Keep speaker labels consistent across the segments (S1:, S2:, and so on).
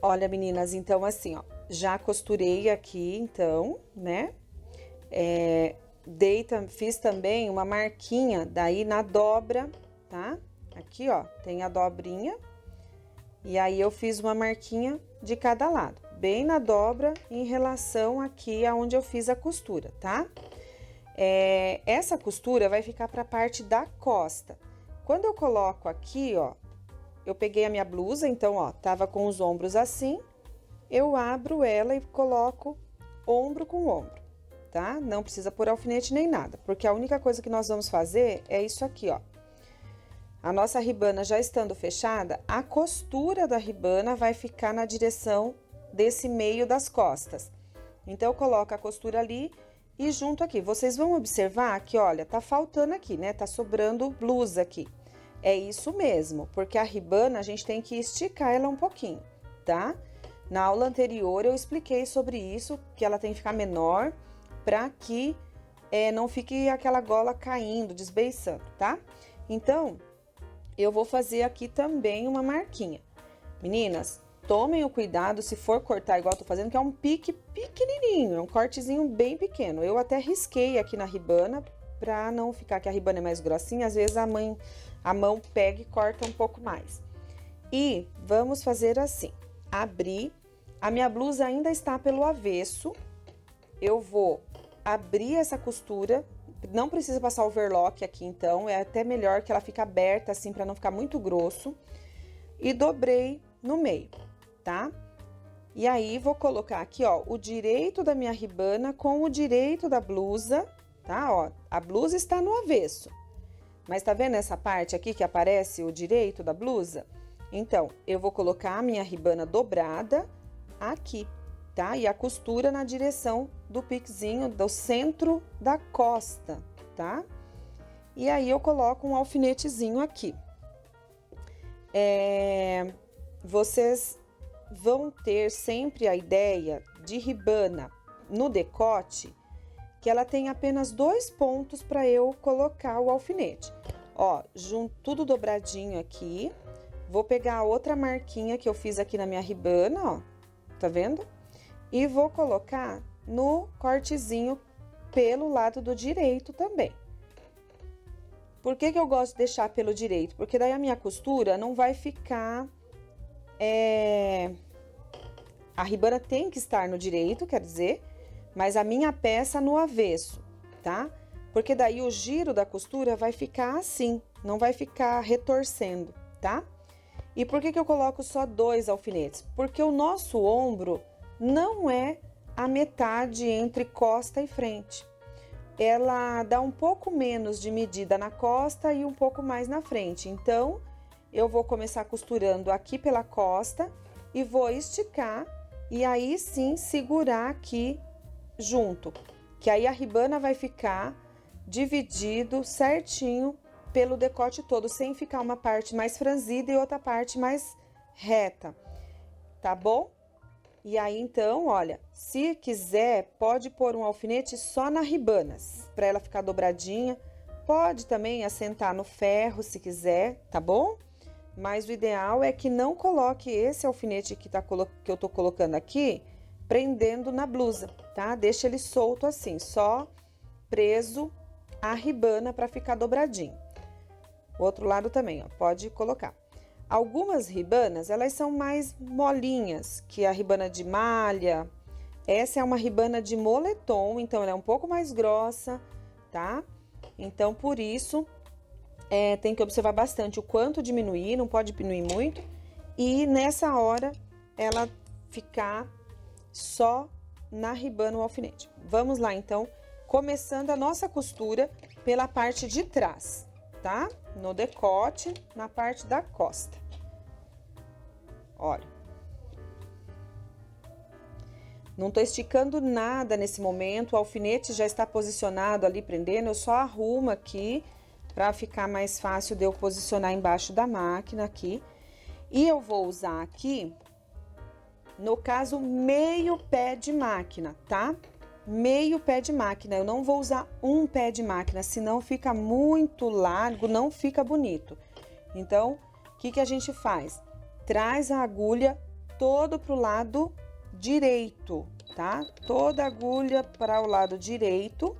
S1: Olha, meninas, então assim, ó, já costurei aqui, então, né? Fiz também uma marquinha daí na dobra, tá? Aqui, ó, tem a dobrinha. E aí, eu fiz uma marquinha de cada lado, bem na dobra em relação aqui aonde eu fiz a costura, tá? Essa costura vai ficar pra parte da costa. Quando eu coloco aqui, ó, eu peguei a minha blusa, então, ó, tava com os ombros assim, eu abro ela e coloco ombro com ombro, tá? Não precisa pôr alfinete nem nada, porque a única coisa que nós vamos fazer é isso aqui, ó. A nossa ribana já estando fechada, a costura da ribana vai ficar na direção desse meio das costas. Então, eu coloco a costura ali e junto aqui. Vocês vão observar que, olha, tá faltando aqui, né? Tá sobrando blusa aqui. É isso mesmo, porque a ribana a gente tem que esticar ela um pouquinho, tá? Na aula anterior eu expliquei sobre isso, que ela tem que ficar menor para que não fique aquela gola caindo, desbeiçando, tá? Então, eu vou fazer aqui também uma marquinha. Meninas, tomem o cuidado se for cortar igual eu tô fazendo, que é um pique pequenininho, é um cortezinho bem pequeno. Eu até risquei aqui na ribana pra não ficar que a ribana é mais grossinha, às vezes a mão pega e corta um pouco mais. E vamos fazer assim, abrir, a minha blusa ainda está pelo avesso, eu vou abrir essa costura, não precisa passar overlock aqui então, é até melhor que ela fique aberta assim para não ficar muito grosso. E dobrei no meio, tá? E aí, vou colocar aqui, ó, o direito da minha ribana com o direito da blusa, tá? Ó, a blusa está no avesso. Mas tá vendo essa parte aqui que aparece o direito da blusa? Então, eu vou colocar a minha ribana dobrada aqui, tá? E a costura na direção do piquezinho do centro da costa, tá? E aí, eu coloco um alfinetezinho aqui. Vocês vão ter sempre a ideia de ribana no decote, que ela tem apenas 2 pontos para eu colocar o alfinete. Ó, tudo dobradinho aqui. Vou pegar a outra marquinha que eu fiz aqui na minha ribana, ó, tá vendo? E vou colocar no cortezinho pelo lado do direito também. Por que eu gosto de deixar pelo direito? Porque daí a minha costura não vai ficar... A ribana tem que estar no direito, quer dizer, mas a minha peça no avesso, tá? Porque daí o giro da costura vai ficar assim, não vai ficar retorcendo, tá? E por que eu coloco só 2 alfinetes? Porque o nosso ombro não é a metade entre costa e frente. Ela dá um pouco menos de medida na costa e um pouco mais na frente. Então, eu vou começar costurando aqui pela costa e vou esticar e aí sim segurar aqui junto. Que aí a ribana vai ficar dividido certinho pelo decote todo, sem ficar uma parte mais franzida e outra parte mais reta, tá bom? E aí, então, olha, se quiser, pode pôr um alfinete só na ribana, para ela ficar dobradinha. Pode também assentar no ferro, se quiser, tá bom? Mas o ideal é que não coloque esse alfinete que eu tô colocando aqui, prendendo na blusa, tá? Deixa ele solto assim, só preso à ribana para ficar dobradinho. O outro lado também, ó, pode colocar. Algumas ribanas, elas são mais molinhas que a ribana de malha. Essa é uma ribana de moletom, então ela é um pouco mais grossa, tá? Então, por isso, tem que observar bastante o quanto diminuir, não pode diminuir muito. E nessa hora, ela ficar só na ribana o alfinete. Vamos lá, então, começando a nossa costura pela parte de trás, tá? No decote, na parte da costa. Olha. Não tô esticando nada nesse momento, o alfinete já está posicionado ali prendendo, eu só arrumo aqui para ficar mais fácil de eu posicionar embaixo da máquina aqui. E eu vou usar aqui, no caso, meio pé de máquina, tá? Meio pé de máquina, eu não vou usar um pé de máquina, senão fica muito largo, não fica bonito. Então, o que a gente faz? Traz a agulha todo pro lado direito, tá? Toda a agulha para o lado direito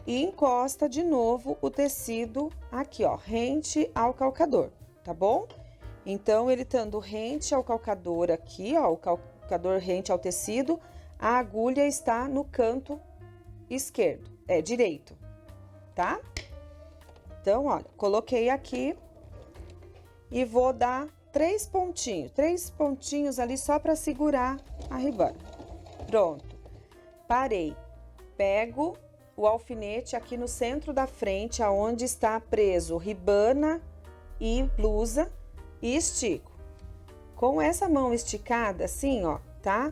S1: e encosta de novo o tecido aqui, ó, rente ao calcador, tá bom? Então, ele estando rente ao calcador aqui, ó, o calcador rente ao tecido, a agulha está no canto esquerdo, direito, tá? Então, olha, coloquei aqui e vou dar 3 pontinhos ali só para segurar a ribana. Pronto, parei. Pego o alfinete aqui no centro da frente, aonde está preso ribana e blusa, e estico. Com essa mão esticada, assim, ó, tá?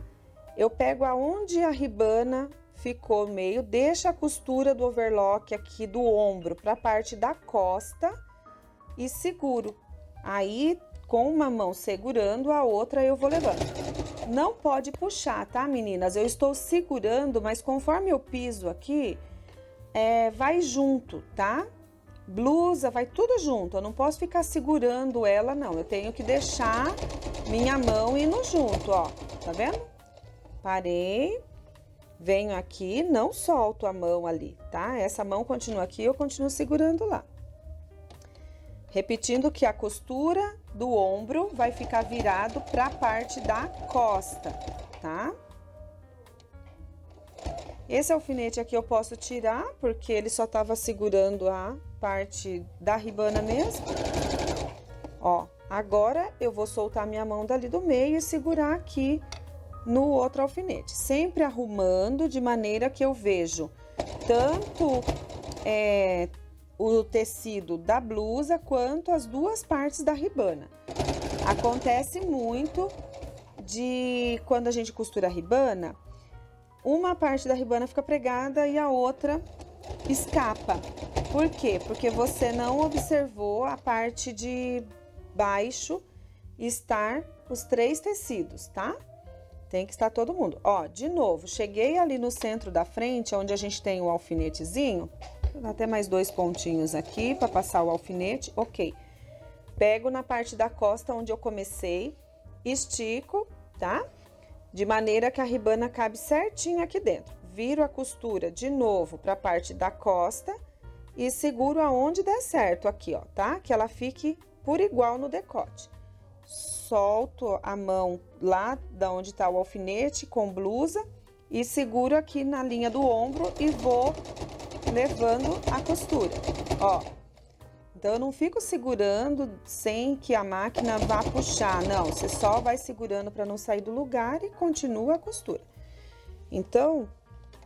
S1: Eu pego aonde a ribana ficou meio, deixo a costura do overlock aqui do ombro para a parte da costa e seguro. Aí, com uma mão segurando, a outra eu vou levando. Não pode puxar, tá, meninas? Eu estou segurando, mas conforme eu piso aqui, vai junto, tá? Blusa, vai tudo junto. Eu não posso ficar segurando ela, não. Eu tenho que deixar minha mão indo junto, ó. Tá vendo? Parei. Venho aqui, não solto a mão ali, tá? Essa mão continua aqui, eu continuo segurando lá. Repetindo que a costura do ombro vai ficar virado para a parte da costa, tá? Esse alfinete aqui eu posso tirar, porque ele só tava segurando a parte da ribana mesmo. Ó, agora eu vou soltar minha mão dali do meio e segurar aqui no outro alfinete. Sempre arrumando de maneira que eu vejo tanto o tecido da blusa quanto as duas partes da ribana. Acontece muito de quando a gente costura a ribana, uma parte da ribana fica pregada e a outra escapa. Por quê? Porque você não observou a parte de baixo estar os 3 tecidos, tá? Tem que estar todo mundo. Ó, de novo, cheguei ali no centro da frente, onde a gente tem o alfinetezinho. Vou dar até mais 2 pontinhos aqui para passar o alfinete, ok. Pego na parte da costa onde eu comecei, estico, tá? De maneira que a ribana cabe certinho aqui dentro. Viro a costura de novo para a parte da costa e seguro aonde der certo aqui, ó, tá? Que ela fique por igual no decote. Solto a mão lá da onde tá o alfinete com blusa e seguro aqui na linha do ombro e vou levando a costura, ó. Então, eu não fico segurando sem que a máquina vá puxar, não. Você só vai segurando para não sair do lugar e continua a costura. Então,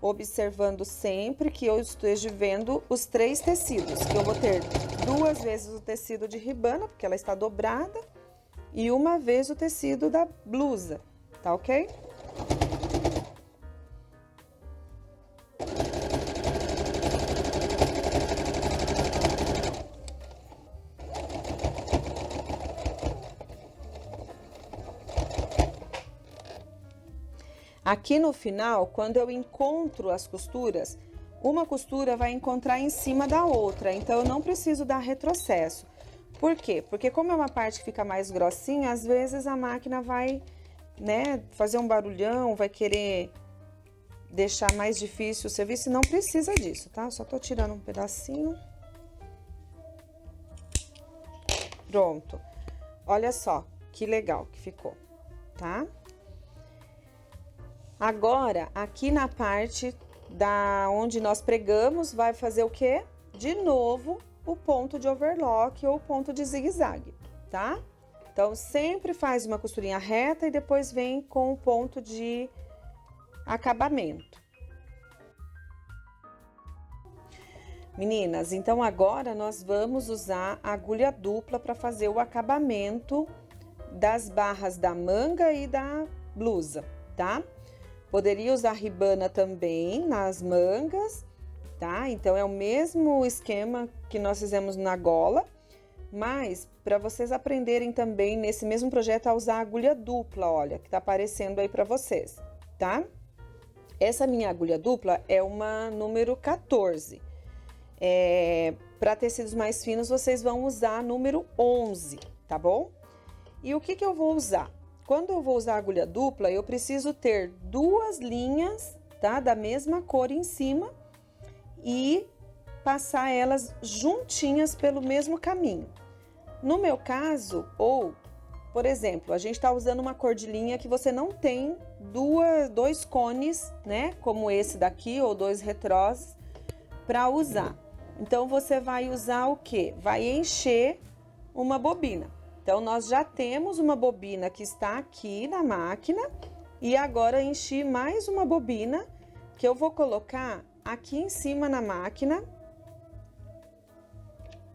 S1: observando sempre que eu esteja vendo os 3 tecidos, que eu vou ter 2 vezes o tecido de ribana, porque ela está dobrada, e 1 vez o tecido da blusa, tá ok? Aqui no final, quando eu encontro as costuras, uma costura vai encontrar em cima da outra, então eu não preciso dar retrocesso. Por quê? Porque como é uma parte que fica mais grossinha, às vezes a máquina vai, né, fazer um barulhão, vai querer deixar mais difícil o serviço e não precisa disso, tá? Só tô tirando um pedacinho. Pronto. Olha só que legal que ficou, tá? Agora, aqui na parte da onde nós pregamos, vai fazer o quê? De novo, o ponto de overlock ou ponto de zigue-zague, tá? Então, sempre faz uma costurinha reta e depois vem com o ponto de acabamento. Meninas, então agora nós vamos usar a agulha dupla para fazer o acabamento das barras da manga e da blusa, tá? Poderia usar ribana também nas mangas, tá? Então, é o mesmo esquema que nós fizemos na gola, mas para vocês aprenderem também nesse mesmo projeto a usar a agulha dupla, olha, que tá aparecendo aí para vocês, tá? Essa minha agulha dupla é uma número 14. Para tecidos mais finos, vocês vão usar número 11, tá bom? E o que eu vou usar? quando eu vou usar agulha dupla, eu preciso ter duas linhas, tá? Da mesma cor em cima e passar elas juntinhas pelo mesmo caminho. No meu caso, ou, por exemplo, a gente tá usando uma cor de linha que você não tem dois cones, né? Como esse daqui, ou dois retrós, para usar. Então, você vai usar o quê? Vai encher uma bobina. Então, nós já temos uma bobina que está aqui na máquina e agora enchi mais uma bobina que eu vou colocar aqui em cima na máquina.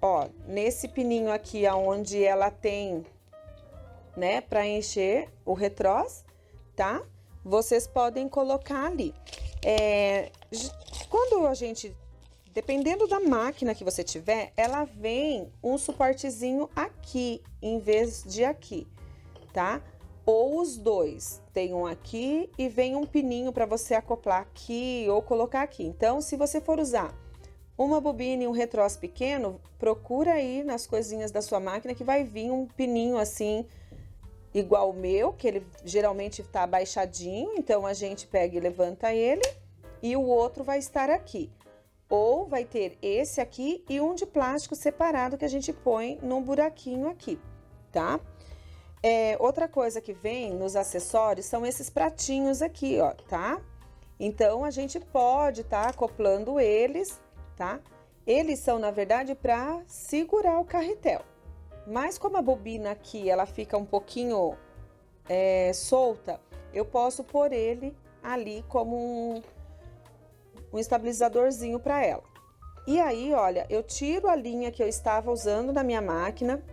S1: Ó, nesse pininho aqui, aonde ela tem, né, para encher o retrós, tá? Vocês podem colocar ali. Quando a gente... Dependendo da máquina que você tiver, ela vem um suportezinho aqui, em vez de aqui, tá? Ou os dois, tem um aqui e vem um pininho para você acoplar aqui ou colocar aqui. Então, se você for usar uma bobina e um retroço pequeno, procura aí nas coisinhas da sua máquina que vai vir um pininho assim, igual o meu, que ele geralmente tá abaixadinho, então a gente pega e levanta ele, e o outro vai estar aqui. Ou vai ter esse aqui e um de plástico separado que a gente põe num buraquinho aqui, tá? Outra coisa que vem nos acessórios são esses pratinhos aqui, ó, tá? Então, a gente pode tá acoplando eles, tá? Eles são, na verdade, para segurar o carretel. Mas como a bobina aqui, ela fica um pouquinho solta, eu posso pôr ele ali como um estabilizadorzinho para ela. E aí, olha, eu tiro a linha que eu estava usando na minha máquina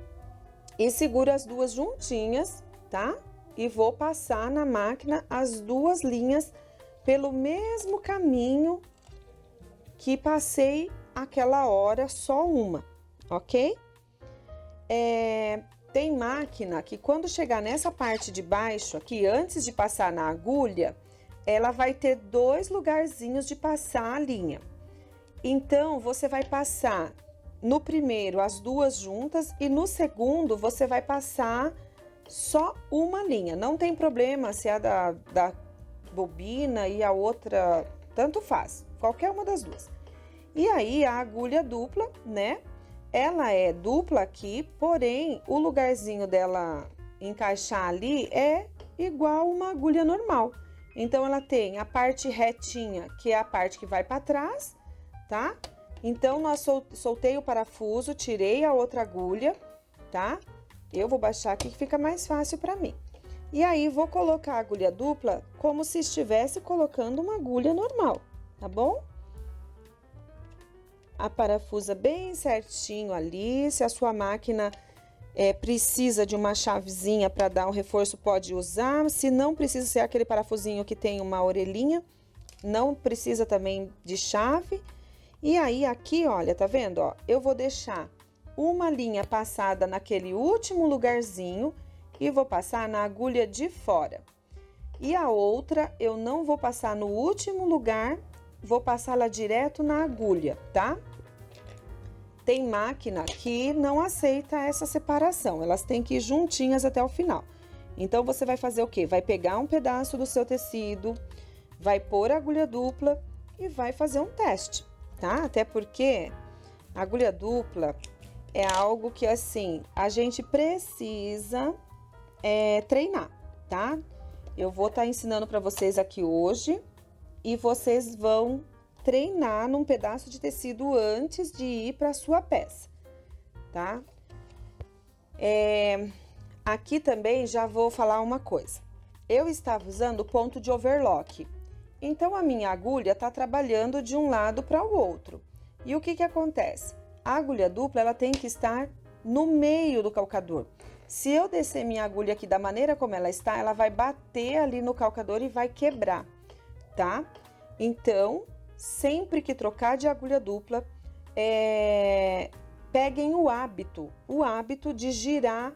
S1: e seguro as duas juntinhas, tá? E vou passar na máquina as duas linhas pelo mesmo caminho que passei aquela hora, só uma, ok? Tem máquina que quando chegar nessa parte de baixo aqui, antes de passar na agulha, ela vai ter dois lugarzinhos de passar a linha. Então, você vai passar no primeiro as duas juntas e no segundo você vai passar só uma linha. Não tem problema se é da bobina e a outra, tanto faz, qualquer uma das duas. E aí, a agulha dupla, né? Ela é dupla aqui, porém, o lugarzinho dela encaixar ali é igual uma agulha normal. Então, ela tem a parte retinha, que é a parte que vai para trás, tá? Então, nós soltei o parafuso, tirei a outra agulha, tá? Eu vou baixar aqui que fica mais fácil para mim. E aí, vou colocar a agulha dupla como se estivesse colocando uma agulha normal, tá bom? A parafusa bem certinho ali. Se a sua máquina precisa de uma chavezinha para dar um reforço, pode usar. Se não precisa ser aquele parafusinho que tem uma orelhinha, não precisa também de chave. E aí, aqui, olha, tá vendo, ó? Eu vou deixar uma linha passada naquele último lugarzinho e vou passar na agulha de fora. E a outra, eu não vou passar no último lugar, vou passar lá direto na agulha, tá? Tem máquina que não aceita essa separação, elas têm que ir juntinhas até o final. Então, você vai fazer o quê? Vai pegar um pedaço do seu tecido, vai pôr a agulha dupla e vai fazer um teste, tá? Até porque a agulha dupla é algo que, assim, a gente precisa treinar, tá? Eu vou estar ensinando para vocês aqui hoje e vocês vão treinar num pedaço de tecido antes de ir para a sua peça, tá? Aqui também já vou falar uma coisa. Eu estava usando o ponto de overlock, então a minha agulha tá trabalhando de um lado para o outro. E o que que acontece? A agulha dupla, ela tem que estar no meio do calcador. Se eu descer minha agulha aqui da maneira como ela está, ela vai bater ali no calcador e vai quebrar, tá? Então, sempre que trocar de agulha dupla, peguem o hábito de girar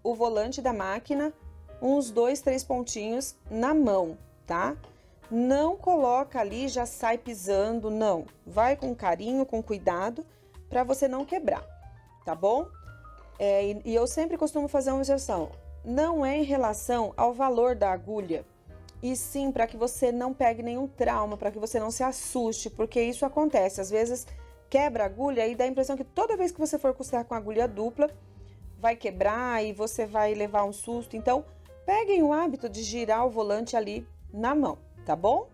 S1: o volante da máquina uns 2, 3 pontinhos na mão, tá? Não coloca ali, já sai pisando, não. Vai com carinho, com cuidado, para você não quebrar, tá bom? E eu sempre costumo fazer uma exceção. não é em relação ao valor da agulha, e sim para que você não pegue nenhum trauma, para que você não se assuste, porque isso acontece. Às vezes quebra a agulha e dá a impressão que toda vez que você for costurar com agulha dupla, vai quebrar e você vai levar um susto. Então, peguem o hábito de girar o volante ali na mão, tá bom?